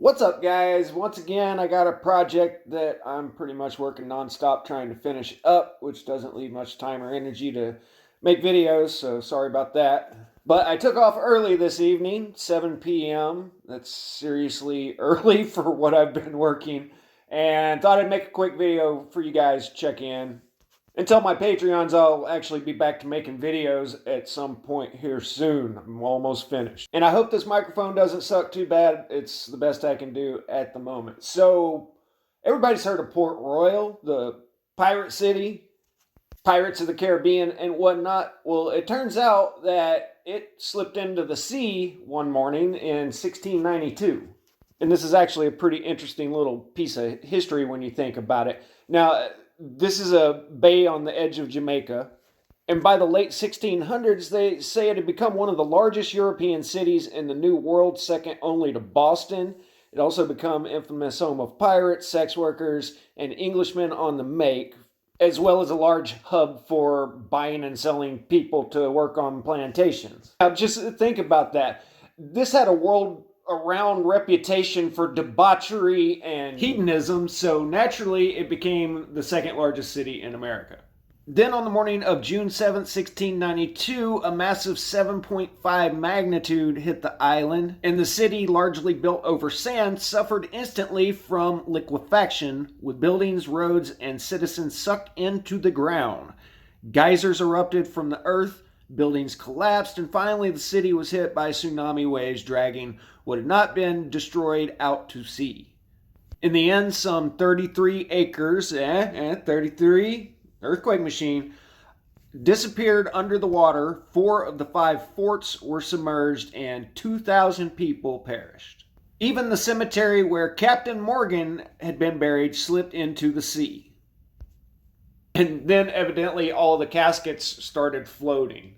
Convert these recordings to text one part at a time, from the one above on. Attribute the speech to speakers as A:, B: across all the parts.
A: What's up, guys? Once again, I got a project that I'm pretty much working nonstop trying to finish up, which doesn't leave much time or energy to make videos, so sorry about that. But I took off early this evening, 7 p.m. That's seriously early for what I've been working, and thought I'd make a quick video for you guys to check in. Until my Patreons, I'll actually be back to making videos at some point here soon. I'm almost finished. And I hope this microphone doesn't suck too bad. It's the best I can do at the moment. So, everybody's heard of Port Royal, the pirate city, Pirates of the Caribbean, and whatnot. Well, it turns out that it slipped into the sea one morning in 1692. And this is actually a pretty interesting little piece of history when you think about it. Now, this is a bay on the edge of Jamaica. And by the late 1600s, they say it had become one of the largest European cities in the New World, second only to Boston. It also became infamous home of pirates, sex workers, and Englishmen on the make, as well as a large hub for buying and selling people to work on plantations. Now, just think about that. This had a world-around reputation for debauchery and hedonism, so naturally it became the second largest city in America. Then on the morning of June 7th, 1692, a massive 7.5 magnitude hit the island, and the city, largely built over sand, suffered instantly from liquefaction, with buildings, roads, and citizens sucked into the ground. Geysers erupted from the earth, buildings collapsed, and finally the city was hit by tsunami waves dragging what had not been destroyed out to sea. In the end, some 33 acres, 33 earthquake machine, disappeared under the water. 4 of the 5 forts were submerged and 2,000 people perished. Even the cemetery where Captain Morgan had been buried slipped into the sea. And then evidently all the caskets started floating.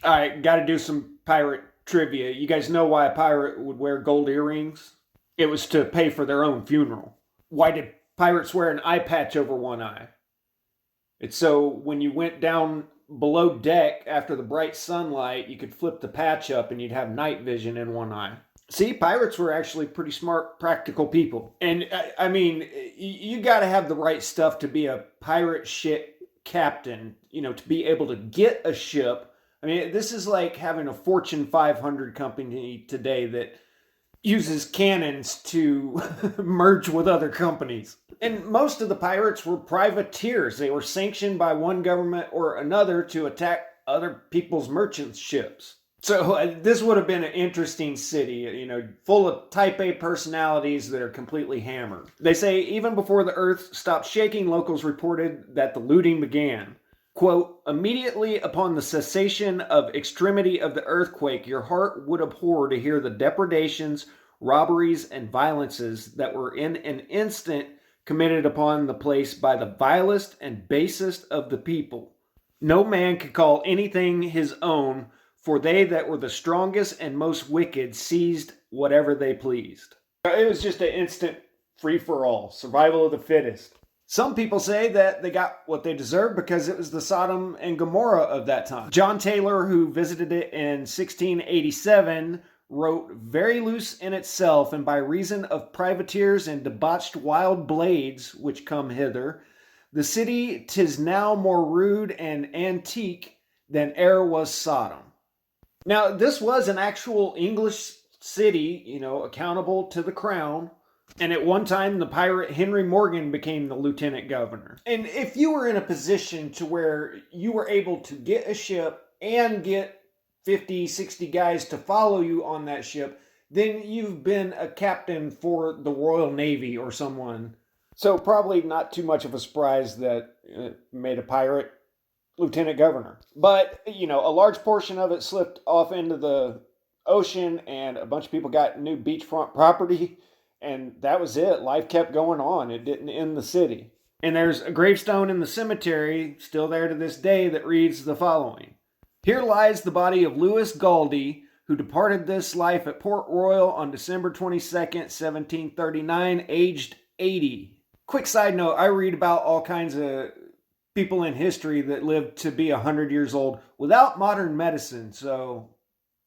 A: Alright, gotta do some pirate trivia. You guys know why a pirate would wear gold earrings? It was to pay for their own funeral. Why did pirates wear an eye patch over one eye? It's so when you went down below deck after the bright sunlight, you could flip the patch up and you'd have night vision in one eye. See, pirates were actually pretty smart, practical people. And I mean, you got to have the right stuff to be a pirate ship captain, to be able to get a ship. I mean, this is like having a Fortune 500 company today that uses cannons to merge with other companies. And most of the pirates were privateers. They were sanctioned by one government or another to attack other people's merchant ships. So this would have been an interesting city, full of type A personalities that are completely hammered. They say even before the earth stopped shaking, locals reported that the looting began. Quote, immediately upon the cessation of extremity of the earthquake, your heart would abhor to hear the depredations, robberies, and violences that were in an instant committed upon the place by the vilest and basest of the people. No man could call anything his own, for they that were the strongest and most wicked seized whatever they pleased. It was just an instant free-for-all, survival of the fittest. Some people say that they got what they deserved because it was the Sodom and Gomorrah of that time. John Taylor, who visited it in 1687, wrote, very loose in itself, and by reason of privateers and debauched wild blades which come hither, the city 'tis now more rude and antique than e'er was Sodom. Now, this was an actual English city, accountable to the crown. And at one time, the pirate Henry Morgan became the lieutenant governor. And if you were in a position to where you were able to get a ship and get 50, 60 guys to follow you on that ship, then you've been a captain for the Royal Navy or someone. So probably not too much of a surprise that it made a pirate lieutenant governor. But, a large portion of it slipped off into the ocean and a bunch of people got new beachfront property. And that was it. Life kept going on. It didn't end the city. And there's a gravestone in the cemetery, still there to this day, that reads the following. Here lies the body of Louis Goldie, who departed this life at Port Royal on December 22nd, 1739, aged 80. Quick side note, I read about all kinds of people in history that lived to be 100 years old without modern medicine, so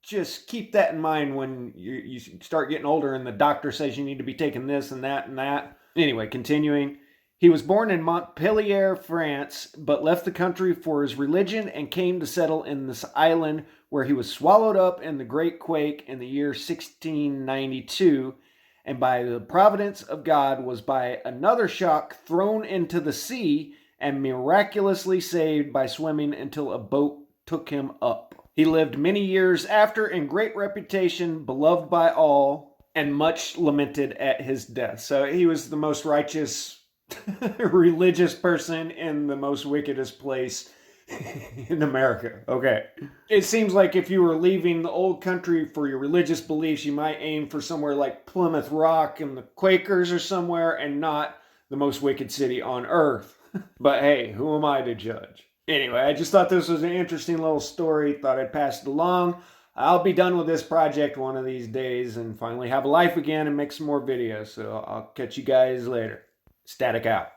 A: just keep that in mind when you start getting older and the doctor says you need to be taking this and that and that. Anyway, continuing. He was born in Montpellier, France, but left the country for his religion and came to settle in this island where he was swallowed up in the Great Quake in the year 1692, and by the providence of God was by another shock thrown into the sea and miraculously saved by swimming until a boat took him up. He lived many years after in great reputation, beloved by all, and much lamented at his death. So he was the most righteous religious person in the most wickedest place in America. Okay. It seems like if you were leaving the old country for your religious beliefs, you might aim for somewhere like Plymouth Rock and the Quakers or somewhere, and not the most wicked city on earth. But hey, who am I to judge? Anyway, I just thought this was an interesting little story. Thought I'd pass it along. I'll be done with this project one of these days and finally have a life again and make some more videos. So I'll catch you guys later. Static out.